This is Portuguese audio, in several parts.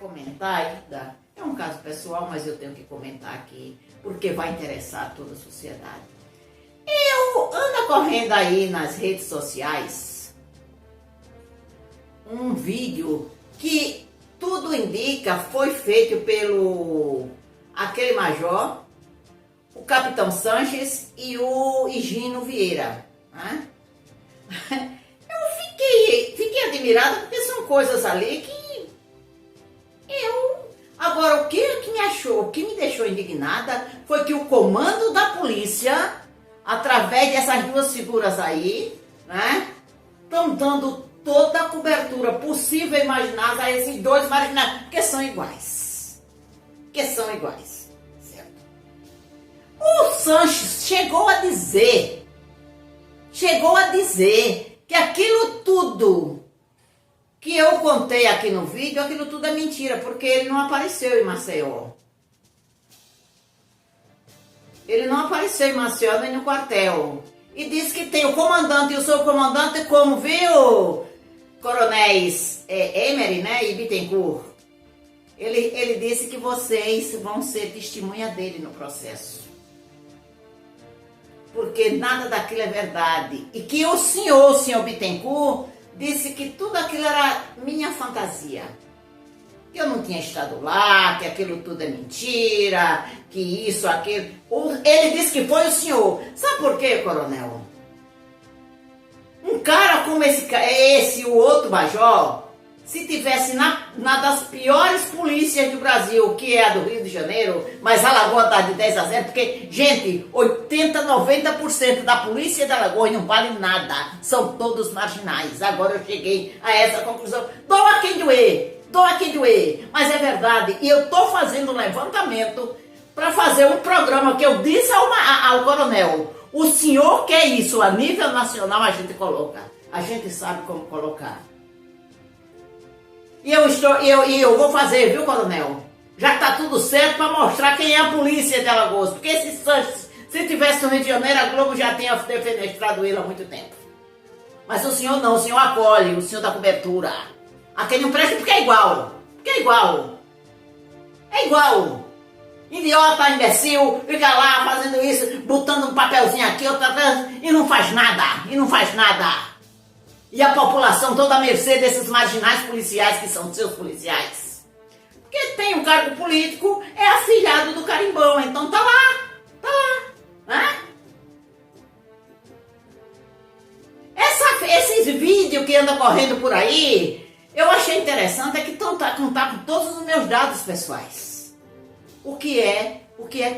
comentar ainda. É um caso pessoal, mas eu tenho que comentar aqui, porque vai interessar toda a sociedade. Eu ando correndo aí nas redes sociais um vídeo que tudo indica foi feito pelo aquele major, o Capitão Sanches e o Higino Vieira, né? Eu fiquei admirada porque são coisas ali que eu... Agora, o que me deixou indignada foi que o comando da polícia, através dessas duas figuras aí, né, estão dando toda a cobertura possível e imaginável a esses dois marginais, porque são iguais. Certo? O Sanches chegou a dizer que aquilo tudo que eu contei aqui no vídeo, aquilo tudo é mentira, porque ele não apareceu em Maceió. Ele não apareceu em Maceió nem no quartel. E disse que tem o comandante e o subcomandante, como viu, coronéis Emery, né, e Bittencourt. Ele disse que vocês vão ser testemunha dele no processo. Porque nada daquilo é verdade. E que o senhor Bittencourt, disse que tudo aquilo era minha fantasia. Que eu não tinha estado lá, que aquilo tudo é mentira, que isso, aquilo... Ele disse que foi o senhor. Sabe por quê, coronel? Um cara como esse o outro major, se tivesse na das piores polícias do Brasil, que é a do Rio de Janeiro, mas a Alagoas está de 10-0, porque, gente, 80-90% da polícia da Alagoas não vale nada, são todos marginais. Agora eu cheguei a essa conclusão. Dou a quem doer, mas é verdade. E eu estou fazendo um levantamento para fazer um programa que eu disse ao coronel. O senhor quer isso a nível nacional, a gente coloca. A gente sabe como colocar. E eu vou fazer, viu, coronel? Já tá tudo certo para mostrar quem é a polícia de Alagoas. Porque se tivesse no Rio de Janeiro, a Globo já tinha defenestrado ele há muito tempo. Mas o senhor não, o senhor acolhe, o senhor dá cobertura. Aquele não presta porque é igual. É igual. Idiota, imbecil, fica lá fazendo isso, botando um papelzinho aqui, outra vez, e não faz nada. E a população toda à mercê desses marginais policiais que são seus policiais. Porque tem um cargo político, é afilhado do carimbão, então tá lá, né? Esses vídeos que andam correndo por aí, eu achei interessante, é que estão com todos os meus dados pessoais. O que é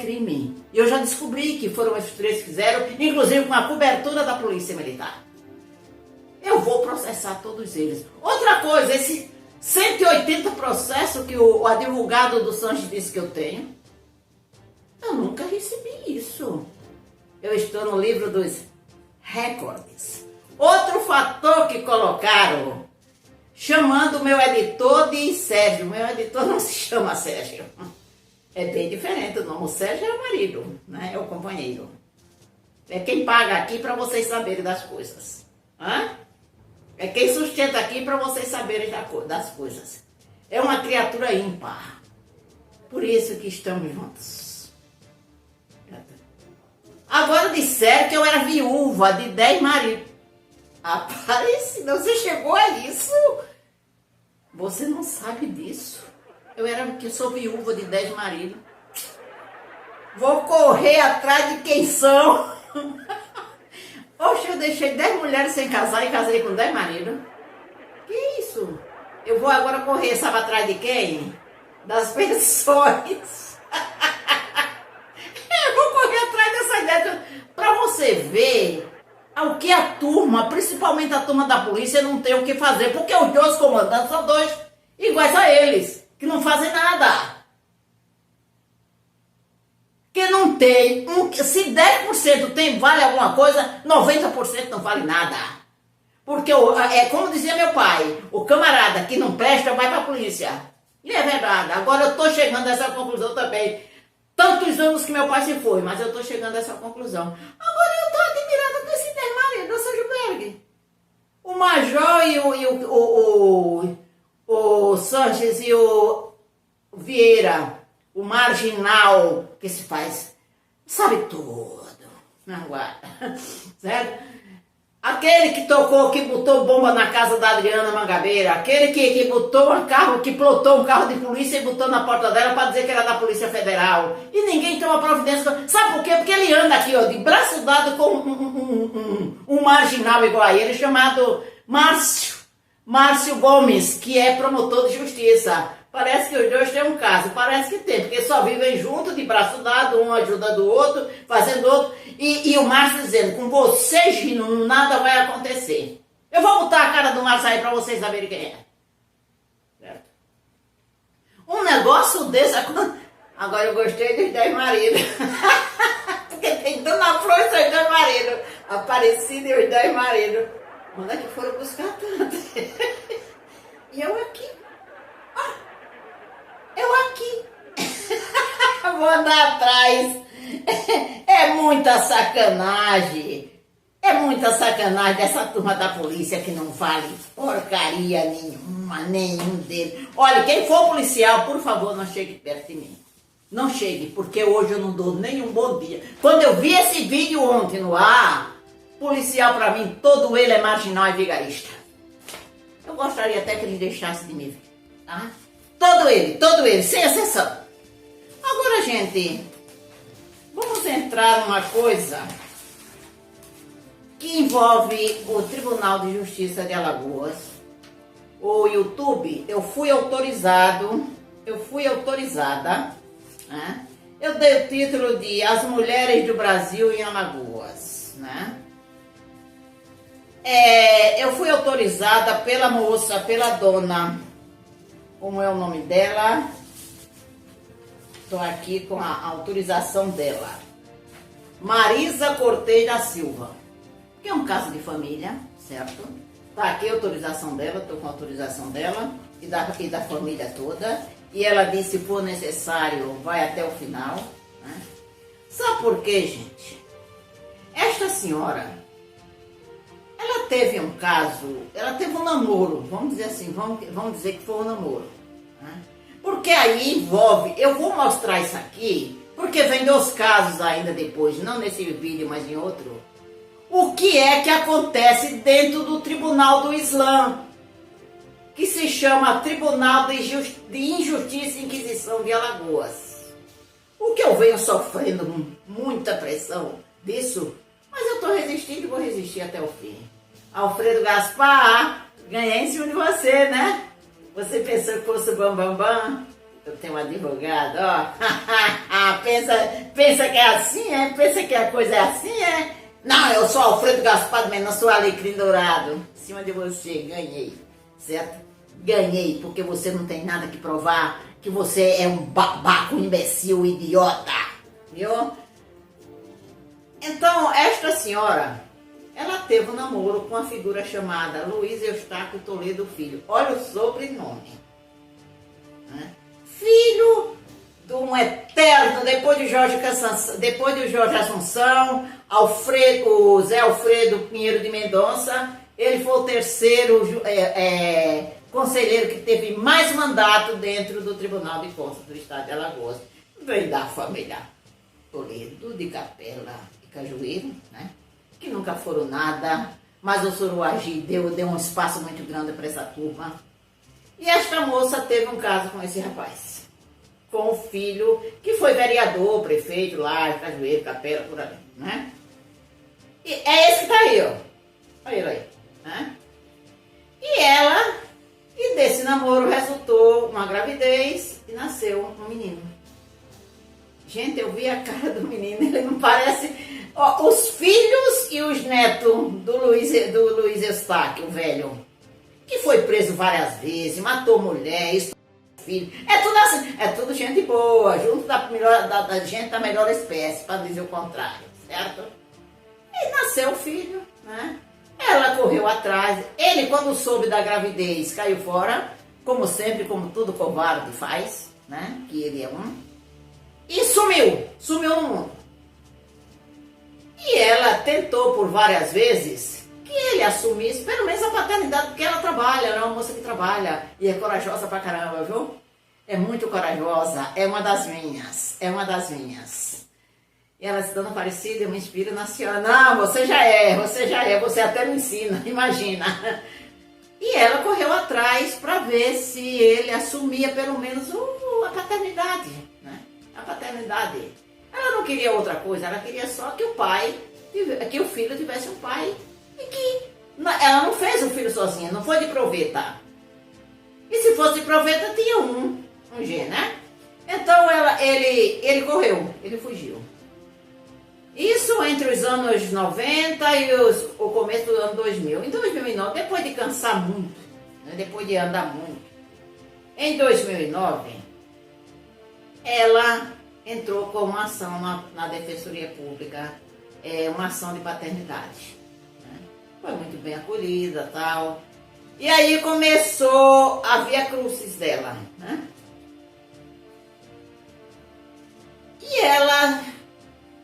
crime. Eu já descobri que foram os três que fizeram, inclusive com a cobertura da Polícia Militar. Eu vou processar todos eles. Outra coisa, esse 180 processos que o advogado do Sanches disse que eu tenho, eu nunca recebi isso. Eu estou no livro dos recordes. Outro fator que colocaram, chamando o meu editor de Sérgio. Meu editor não se chama Sérgio. É bem diferente o nome. O Sérgio é o marido, né? É o companheiro. É quem paga aqui para vocês saberem das coisas. É quem sustenta aqui para vocês saberem das coisas. É uma criatura ímpar. Por isso que estamos juntos. Agora disseram que eu era viúva de 10 maridos. Aparecida, você chegou a isso? Você não sabe disso. Eu sou viúva de 10 maridos. Vou correr atrás de quem são. Oxe, eu deixei 10 mulheres sem casar e casei com 10 maridos. Que isso? Eu vou agora correr, sabe atrás de quem? Das pessoas. Eu vou correr atrás dessa ideia. Pra você ver o que a turma, principalmente a turma da polícia, não tem o que fazer. Porque os dois comandantes são dois iguais a eles, que não fazem nada. Que não tem, se 10% vale alguma coisa, 90% não vale nada. Porque, como dizia meu pai, o camarada que não presta vai para a polícia. E é verdade, agora eu estou chegando a essa conclusão também. Tantos anos que meu pai se foi, mas eu estou chegando a essa conclusão. Agora eu estou admirada com esse marido do Sérgio Berg. O Major e o Sanches e o Vieira, o marginal que se faz, sabe tudo, não guarda, certo? Aquele que tocou, que botou bomba na casa da Adriana Mangabeira, aquele que botou um carro, que plotou um carro de polícia e botou na porta dela para dizer que era da Polícia Federal. E ninguém toma providência. Sabe por quê? Porque ele anda aqui, ó, de braço dado com um marginal igual a ele, chamado Márcio Gomes, que é promotor de justiça. Parece que os dois têm um caso, parece que tem, porque só vivem juntos, de braço dado, um ajudando o outro, fazendo outro, e o Márcio dizendo, com você, Gino, nada vai acontecer. Eu vou botar a cara do Márcio aí para vocês saberem quem é. Certo? Um negócio desse, agora eu gostei dos 10 maridos, porque tem Dona Flor e os 10 maridos, Aparecida e os 10 maridos. Onde é que foram buscar tanto? E eu aqui. Eu aqui. Vou andar atrás. É muita sacanagem. É muita sacanagem dessa turma da polícia que não vale porcaria nenhuma, nenhum deles. Olha, quem for policial, por favor, não chegue perto de mim. Não chegue, porque hoje eu não dou nenhum bom dia. Quando eu vi esse vídeo ontem no ar, policial pra mim, todo ele é marginal e vigarista. Eu gostaria até que ele deixasse de me ver, tá? Todo ele, sem exceção. Agora, gente, vamos entrar numa coisa que envolve o Tribunal de Justiça de Alagoas. O YouTube, eu fui autorizada, né? Eu dei o título de As Mulheres do Brasil em Alagoas, né? Eu fui autorizada pela moça, pela dona, como é o nome dela? Estou aqui com a autorização dela. Marisa Cortez da Silva. Que é um caso de família, certo? Está aqui a autorização dela, estou com a autorização dela e da família toda. E ela disse, se for necessário, vai até o final. Né? Sabe por quê, gente? Esta senhora, ela teve um caso, ela teve um namoro, vamos dizer assim, vamos dizer que foi um namoro. Né? Porque aí envolve, eu vou mostrar isso aqui, porque vem 2 casos ainda depois, não nesse vídeo, mas em outro. O que é que acontece dentro do Tribunal do Islã, que se chama Tribunal de Injustiça e Inquisição de Alagoas. O que eu venho sofrendo muita pressão disso, mas eu estou resistindo e vou resistir até o fim. Alfredo Gaspar, ganhei em cima de você, né? Você pensou que fosse o bambambam? Eu tenho um advogado, ó. pensa que é assim, é? Pensa que a coisa é assim, é? Não, eu sou Alfredo Gaspar, mas não sou Alecrim Dourado. Em cima de você, ganhei, certo? Ganhei, porque você não tem nada que provar, que você é um babaco, um imbecil, um idiota, viu? Então, esta senhora, ela teve um namoro com uma figura chamada Luiz Eustáquio Toledo Filho. Olha o sobrenome. Né? Filho de um eterno, depois de Jorge Assunção, Zé Alfredo Pinheiro de Mendonça, ele foi o terceiro conselheiro que teve mais mandato dentro do Tribunal de Contas do Estado de Alagoas. Veio da família Toledo, de Capela e Cajueiro, né? Que nunca foram nada, mas o Suruagi deu um espaço muito grande para essa turma. E esta moça teve um caso com esse rapaz, com o filho, que foi vereador, prefeito lá, Cajueiro, Capela, por ali, né? E é esse que tá aí, ó. Olha ele aí, né? E desse namoro resultou uma gravidez e nasceu um menino. Gente, eu vi a cara do menino, ele não parece... Ó, os filhos e os netos do Luiz Eustáquio, o velho, que foi preso várias vezes, matou mulher, filho. É tudo assim, é tudo gente boa, junto da gente da melhor espécie, para dizer o contrário, certo? E nasceu o filho, né? Ela correu atrás, ele quando soube da gravidez caiu fora, como sempre, como todo covarde faz, né? Que ele é um. E sumiu no mundo. E ela tentou por várias vezes que ele assumisse pelo menos a paternidade, porque ela trabalha, ela é uma moça que trabalha e é corajosa pra caramba, viu? é muito corajosa, é uma das minhas, é uma das minhas. E ela se dando Aparecida, eu me inspiro na senhora. Não, você já é, você até me ensina, imagina. E ela correu atrás para ver se ele assumia pelo menos a paternidade, né? A paternidade. Ela não queria outra coisa, ela queria só que que o filho tivesse um pai e que ela não fez o filho sozinha, não foi de proveta. E se fosse de proveta, tinha um G, né? Então ele correu, ele fugiu. Isso entre os anos 90 e o começo do ano 2000. Em 2009, depois de cansar muito, né, depois de andar muito, em 2009, ela entrou com uma ação na Defensoria Pública, uma ação de paternidade. Né? Foi muito bem acolhida, tal. E aí começou a via crucis dela, né? E ela,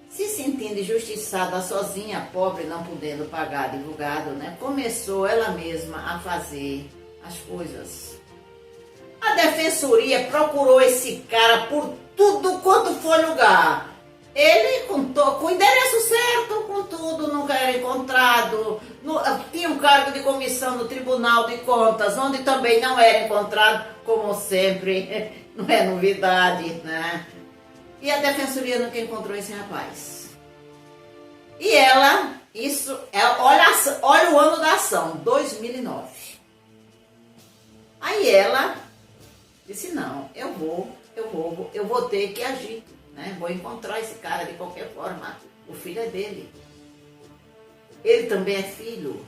se sentindo injustiçada, sozinha, pobre, não podendo pagar advogado, né? Começou ela mesma a fazer as coisas. A defensoria procurou esse cara por tudo quanto foi lugar. Ele com o endereço certo, com tudo, nunca era encontrado. Tinha um cargo de comissão no Tribunal de Contas, onde também não era encontrado, como sempre, não é novidade, né? E a defensoria nunca encontrou esse rapaz. E ela, olha o ano da ação, 2009. Aí ela disse, não, eu vou ter que agir, né? Vou encontrar esse cara de qualquer forma. O filho é dele. Ele também é filho,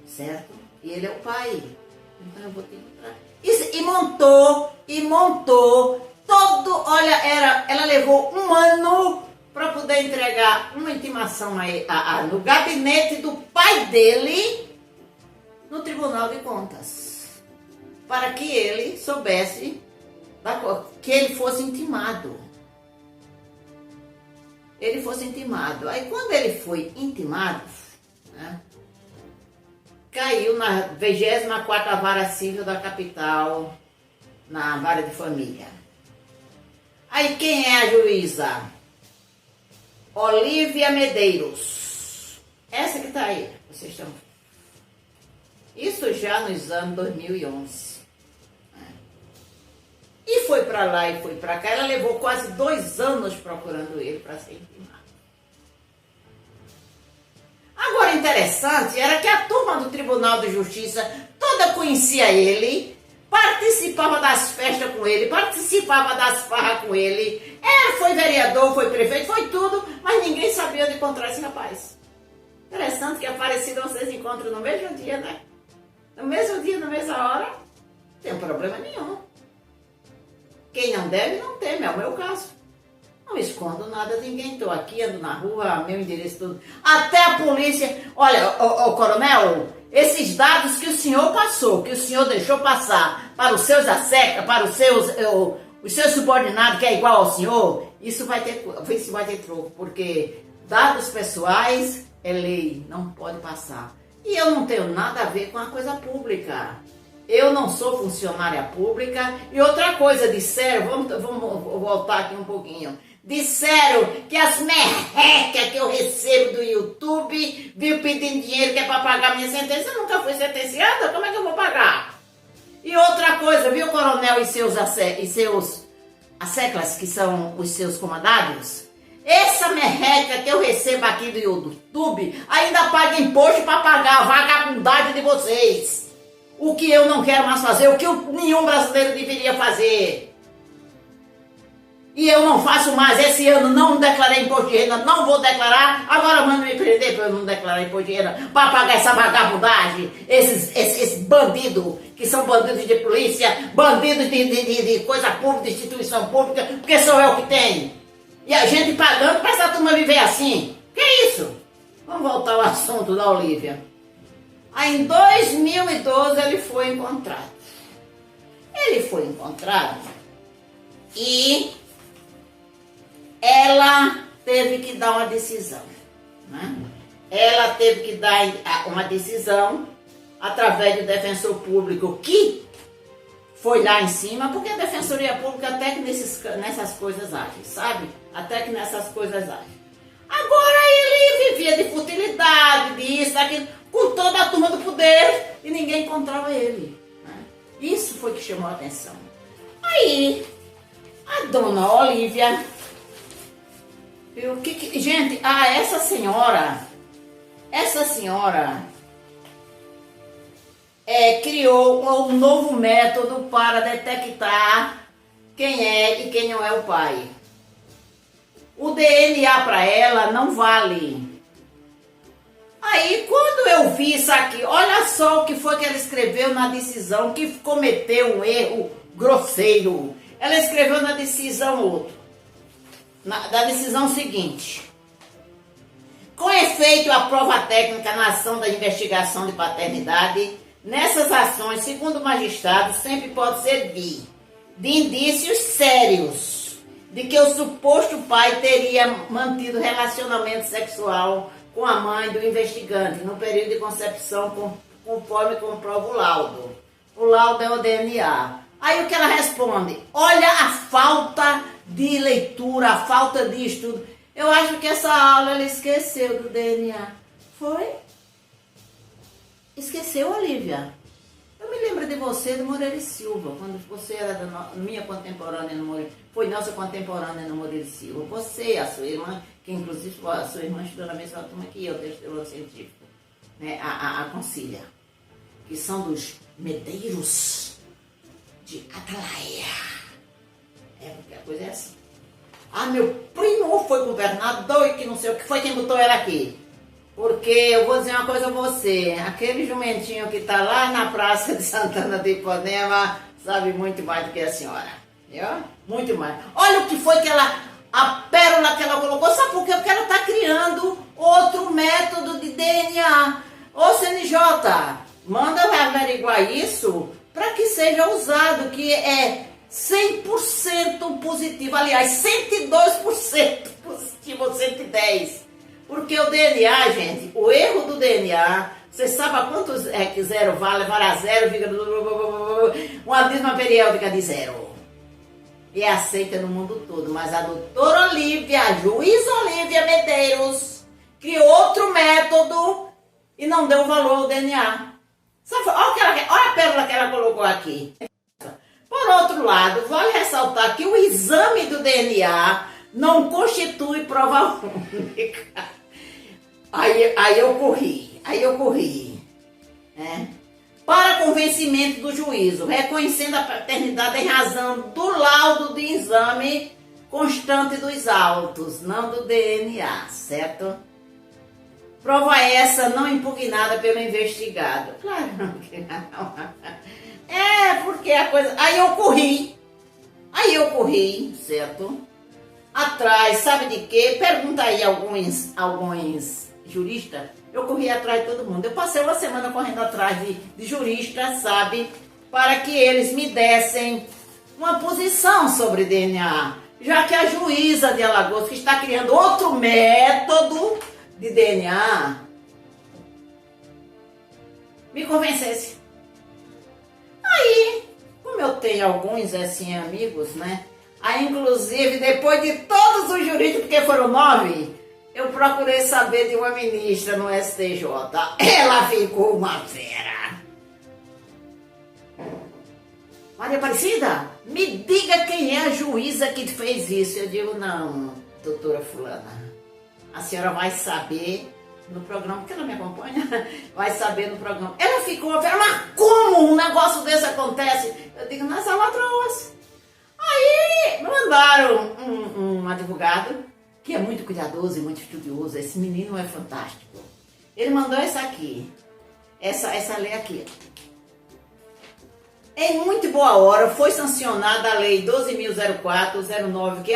certo? E ele é o pai. Então eu vou ter que encontrar. E montou todo, olha, ela levou um ano para poder entregar uma intimação no gabinete do pai dele no Tribunal de Contas, para que ele soubesse que ele fosse intimado. Ele fosse intimado. Aí quando ele foi intimado, né, caiu na 24ª Vara Civil da capital, na Vara de Família. Aí quem é a juíza? Olívia Medeiros. Essa que está aí, vocês estão. Isso já nos anos 2011. E foi para lá e foi para cá. Ela levou quase 2 anos procurando ele para ser intimado. Agora, interessante era que a turma do Tribunal de Justiça toda conhecia ele, participava das festas com ele, participava das farras com ele. Foi vereador, foi prefeito, foi tudo, mas ninguém sabia onde encontrar esse rapaz. Interessante que Aparecida vocês encontram no mesmo dia, né? No mesmo dia, na mesma hora, não tem problema nenhum. Quem não deve, não teme, é o meu caso. Não escondo nada de ninguém, estou aqui, ando na rua, meu endereço tudo. Até a polícia, olha, coronel, esses dados que o senhor passou, que o senhor deixou passar para os seus para os seus subordinados, que é igual ao senhor, isso vai ter troco, porque dados pessoais é lei, não pode passar. E eu não tenho nada a ver com a coisa pública. Eu não sou funcionária pública. E outra coisa, disseram, vamos voltar aqui um pouquinho. Disseram que as merrecas que eu recebo do YouTube, viu, pedindo dinheiro que é para pagar minha sentença, eu nunca fui sentenciada, como é que eu vou pagar? E outra coisa, viu, coronel e seus asseclas, que são os seus comandados? Essa merreca que eu recebo aqui do YouTube ainda paga imposto para pagar a vagabundagem de vocês. O que eu não quero mais fazer, o que nenhum brasileiro deveria fazer. E eu não faço mais. Esse ano não declarei imposto de renda, não vou declarar. Agora manda me prender para eu não declarar imposto de renda, para pagar essa vagabundagem. Esses bandidos, que são bandidos de polícia, bandidos de coisa pública, de instituição pública, porque sou eu que tenho. E a gente pagando para essa turma viver assim. Que isso? Vamos voltar ao assunto da Olívia. Aí em 2012 ele foi encontrado. Ele foi encontrado e ela teve que dar uma decisão, né? Ela teve que dar uma decisão através do defensor público que foi lá em cima, porque a Defensoria Pública até que nessas coisas age, sabe? Até que nessas coisas age. Agora ele vivia de futilidade, disso, daquilo, com toda a turma do poder e ninguém encontrava ele. Né? Isso foi que chamou a atenção. Aí, a dona Olívia, gente, essa senhora criou um novo método para detectar quem é e quem não é o pai. O DNA para ela não vale. Aí, quando eu vi isso aqui, olha só o que foi que ela escreveu na decisão, que cometeu um erro grosseiro. Ela escreveu na decisão da decisão seguinte: com efeito a prova técnica na ação da investigação de paternidade, nessas ações, segundo o magistrado, sempre pode servir de indícios sérios de que o suposto pai teria mantido relacionamento sexual com a mãe do investigante no período de concepção, conforme comprova o laudo. O laudo é o DNA. Aí o que ela responde? Olha a falta de leitura, a falta de estudo. Eu acho que essa aula ela esqueceu do DNA. Foi? Esqueceu, Olívia? Eu me lembro de você, do Moreira e Silva, quando você era minha contemporânea no Moreira, foi nossa contemporânea no Moreira e Silva. Você, a sua irmã, que inclusive a sua irmã estudou na mesma turma que eu, testemunho científico, né? A Concília, que são dos Medeiros de Atalaia. Porque a coisa é assim. Meu primo foi governador e que não sei o que foi quem botou ela aqui. Porque eu vou dizer uma coisa a você, aquele jumentinho que está lá na praça de Santana de Ipanema sabe muito mais do que a senhora, viu? Muito mais. Olha o que foi que a pérola que ela colocou, sabe por quê? Porque ela está criando outro método de DNA. Ô CNJ, manda averiguar isso para que seja usado, que é 100% positivo, aliás, 102% positivo ou 110%. Porque o DNA, gente, o erro do DNA, você sabe a quantos que zero vale? Vale a zero, fica uma dízima periódica de zero. E é aceita no mundo todo. Mas a doutora Olívia, a juíza Olívia Medeiros, criou outro método e não deu valor ao DNA. Sabe, olha a pérola que ela colocou aqui. Por outro lado, vale ressaltar que o exame do DNA não constitui prova única. Aí eu corri, né? Para convencimento do juízo, reconhecendo a paternidade em razão do laudo de exame constante dos autos, não do DNA, certo? Prova essa não impugnada pelo investigado. Claro que não. Porque a coisa... Aí eu corri, certo? Atrás, sabe de quê? Pergunta aí alguns juristas. Eu corri atrás de todo mundo. Eu passei uma semana correndo atrás de juristas, sabe? Para que eles me dessem uma posição sobre DNA. Já que a juíza de Alagoas, que está criando outro método de DNA, me convencesse. Aí, como eu tenho alguns assim amigos, né? Aí, inclusive, depois de todos os juristas, porque foram 9, eu procurei saber de uma ministra no STJ. Ela ficou uma fera. Maria Aparecida, me diga quem é a juíza que fez isso. Eu digo, não, doutora fulana, a senhora vai saber no programa, porque ela me acompanha, vai saber no programa. Ela ficou uma fera, mas como um negócio desse acontece? Eu digo, nas alvatroas. Aí mandaram um advogado, que é muito cuidadoso e muito estudioso. Esse menino é fantástico. Ele mandou essa aqui, essa lei aqui. Em muito boa hora foi sancionada a Lei 12.004/09, que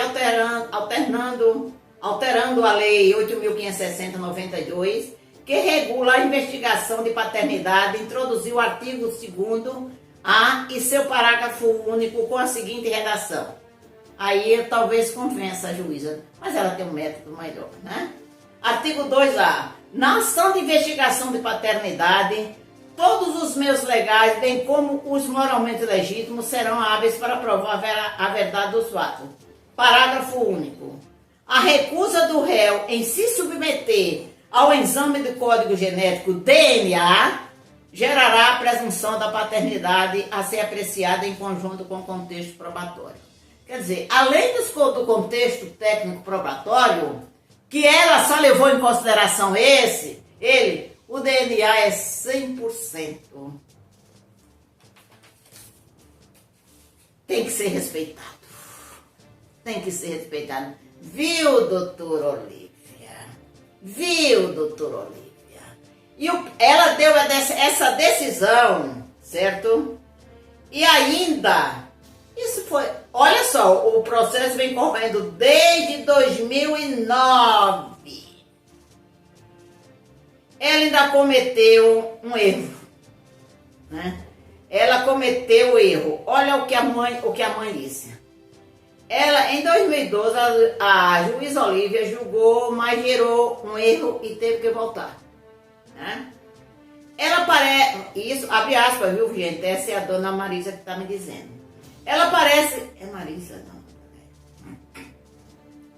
alterando a Lei 8.560/92, que regula a investigação de paternidade, introduziu o artigo 2º-A e seu parágrafo único com a seguinte redação. Aí talvez convença a juíza, mas ela tem um método melhor, né? Artigo 2A. Na ação de investigação de paternidade, todos os meios legais, bem como os moralmente legítimos, serão hábeis para provar a verdade dos fatos. Parágrafo único. A recusa do réu em se submeter ao exame de código genético DNA gerará a presunção da paternidade a ser apreciada em conjunto com o contexto probatório. Quer dizer, além do contexto técnico probatório, que ela só levou em consideração o DNA é 100%. Tem que ser respeitado. Tem que ser respeitado. Viu, doutor Olívia? Viu, doutor Olívia? E ela deu essa decisão, certo? E ainda, isso foi... Olha só, o processo vem correndo desde 2009. Ela ainda cometeu um erro, né? Ela cometeu o erro. Olha o que a mãe disse. Ela, em 2012, a juíza Olívia julgou, mas gerou um erro e teve que voltar, né? Ela parece... Isso, abre aspas, viu, gente? Essa é a dona Marisa que está me dizendo. Ela parece... É Marisa, não.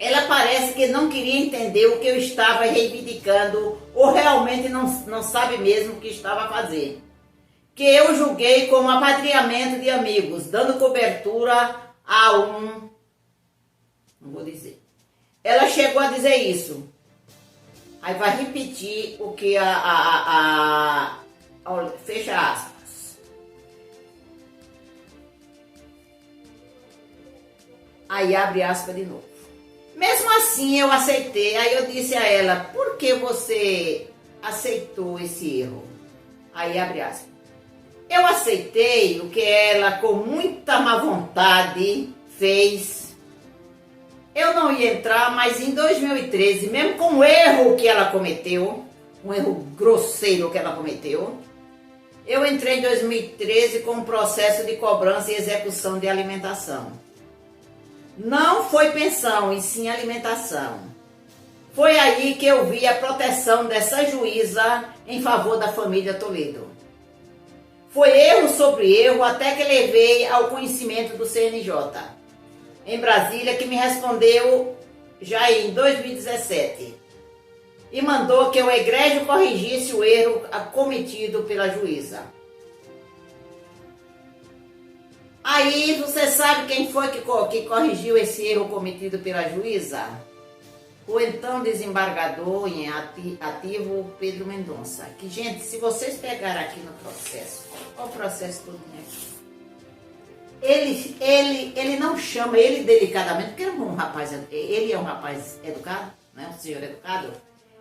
Ela parece que não queria entender o que eu estava reivindicando ou realmente não sabe mesmo o que estava a fazer. Que eu julguei como apadrinhamento de amigos, dando cobertura a um... Não vou dizer. Ela chegou a dizer isso. Aí vai repetir o que fecha aspas. Aí abre aspas de novo. Mesmo assim eu aceitei. Aí eu disse a ela, por que você aceitou esse erro? Aí abre aspas. Eu aceitei o que ela com muita má vontade fez. Eu não ia entrar, mas em 2013, mesmo com o erro que ela cometeu, um erro grosseiro que ela cometeu, eu entrei em 2013 com um processo de cobrança e execução de alimentação. Não foi pensão, e sim alimentação. Foi aí que eu vi a proteção dessa juíza em favor da família Toledo. Foi erro sobre erro até que levei ao conhecimento do CNJ, em Brasília, que me respondeu já em 2017 e mandou que o egrégio corrigisse o erro cometido pela juíza. Aí você sabe quem foi que corrigiu esse erro cometido pela juíza? O então desembargador em ativo Pedro Mendonça. Que, gente, se vocês pegarem aqui no processo, olha o processo todo aqui. Ele não chama ele delicadamente, porque ele é um rapaz educado, né? Um senhor educado.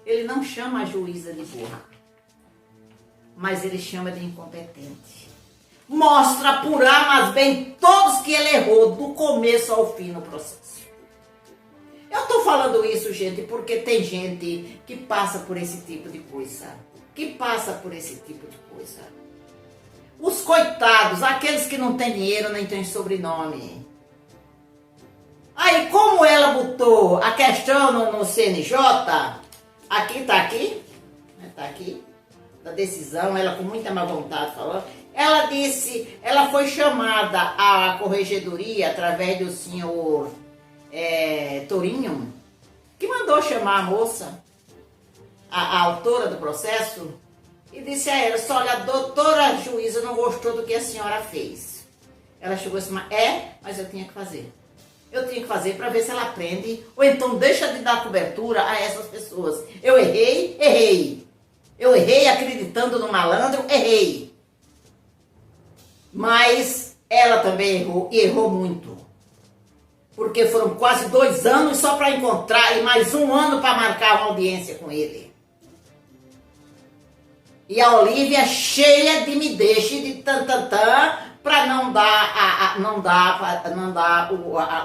Ele não chama a juíza de burra, mas ele chama de incompetente. Mostra por A, mas bem todos que ele errou do começo ao fim no processo. Eu tô falando isso, gente, porque tem gente que passa por esse tipo de coisa. Os coitados, aqueles que não têm dinheiro nem têm sobrenome. Aí, como ela botou a questão no CNJ, tá aqui, da decisão, ela com muita má vontade falou, ela disse, ela foi chamada à corregedoria através do senhor Torinho, que mandou chamar a moça, a autora do processo, e disse a ela, olha, a doutora juíza não gostou do que a senhora fez. Ela chegou assim, mas eu tinha que fazer. Eu tinha que fazer para ver se ela aprende, ou então deixa de dar cobertura a essas pessoas. Eu errei. Eu errei acreditando no malandro, errei. Mas ela também errou, e errou muito. Porque foram quase 2 anos só para encontrar, e mais 1 ano para marcar uma audiência com ele. E a Olívia cheia de me deixe de tantantã para não dar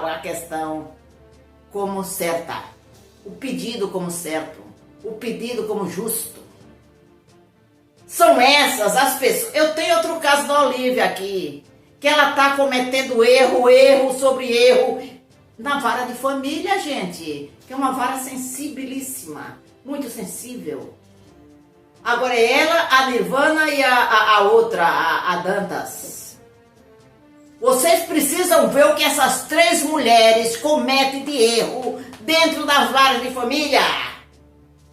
a questão como certa, o pedido como certo, o pedido como justo. São essas as pessoas. Eu tenho outro caso da Olívia aqui, que ela está cometendo erro sobre erro na vara de família, gente, que é uma vara sensibilíssima, muito sensível. Agora é ela, a Nirvana e a outra, a Dantas. Vocês precisam ver o que essas 3 mulheres cometem de erro dentro das varas de família.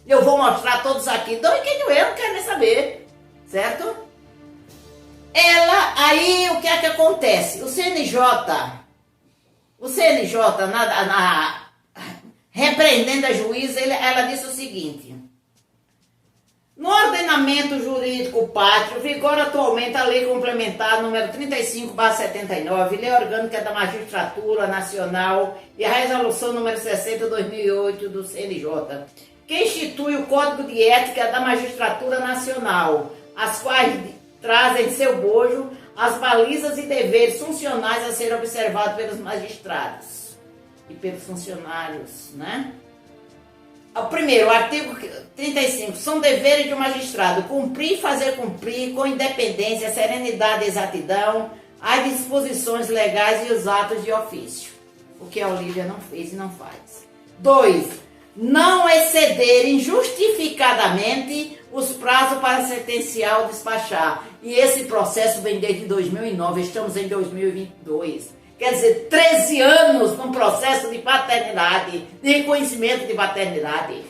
Eu vou mostrar todos aqui. Doe quem doer, não quero nem saber. Certo? Ela, aí o que é que acontece? O CNJ, repreendendo a juíza, ela disse o seguinte: no ordenamento jurídico pátrio, vigora atualmente a Lei Complementar número 35/79, Lei Orgânica da Magistratura Nacional e a Resolução número 60/2008 do CNJ, que institui o Código de Ética da Magistratura Nacional, as quais trazem seu bojo as balizas e deveres funcionais a serem observados pelos magistrados e pelos funcionários, né? O primeiro, o artigo 35, são deveres de um magistrado cumprir e fazer cumprir com independência, serenidade e exatidão as disposições legais e os atos de ofício, o que a Olívia não fez e não faz. 2, não exceder injustificadamente os prazos para sentenciar ou despachar. E esse processo vem desde 2009, estamos em 2022. Quer dizer, 13 anos num processo de paternidade, de reconhecimento de paternidade.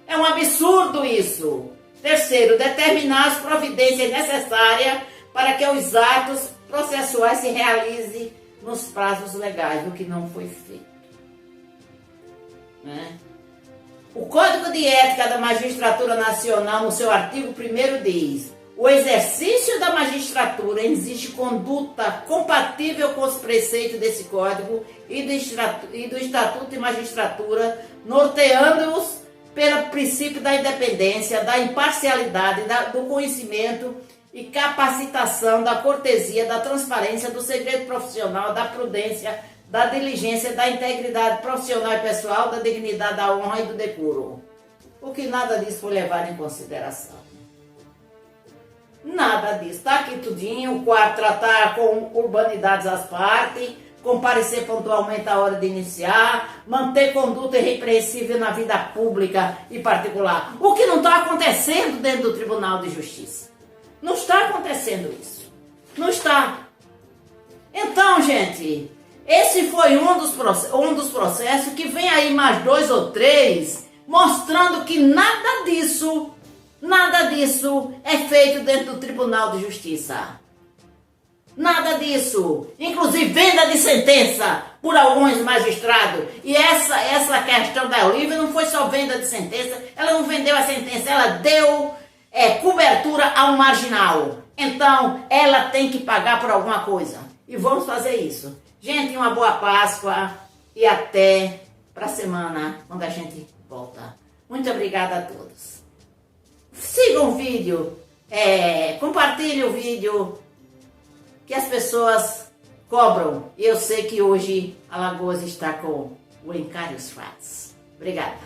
É um absurdo isso. Terceiro, determinar as providências necessárias para que os atos processuais se realizem nos prazos legais, o que não foi feito. Né? O Código de Ética da Magistratura Nacional, no seu artigo 1º, diz: o exercício da magistratura exige conduta compatível com os preceitos desse Código e do Estatuto de Magistratura, norteando-os pelo princípio da independência, da imparcialidade, do conhecimento e capacitação, da cortesia, da transparência, do segredo profissional, da prudência, da diligência, da integridade profissional e pessoal, da dignidade, da honra e do decoro. Porque nada disso foi levado em consideração. Nada disso. Está aqui tudinho. O quarto, tratar com urbanidades as partes, comparecer pontualmente à hora de iniciar, manter conduta irrepreensível na vida pública e particular. O que não está acontecendo dentro do Tribunal de Justiça. Não está acontecendo isso. Não está. Então, gente, esse foi um dos processos que vem aí mais 2 ou 3, mostrando que nada disso é feito dentro do Tribunal de Justiça. Nada disso. Inclusive venda de sentença por alguns magistrados. E essa questão da Olívia não foi só venda de sentença. Ela não vendeu a sentença, ela deu cobertura ao marginal. Então, ela tem que pagar por alguma coisa. E vamos fazer isso. Gente, uma boa Páscoa e até para a semana, quando a gente volta. Muito obrigada a todos. Sigam o vídeo, compartilhem o vídeo, que as pessoas cobram. E eu sei que hoje Alagoas está com o Encários Frades. Obrigada.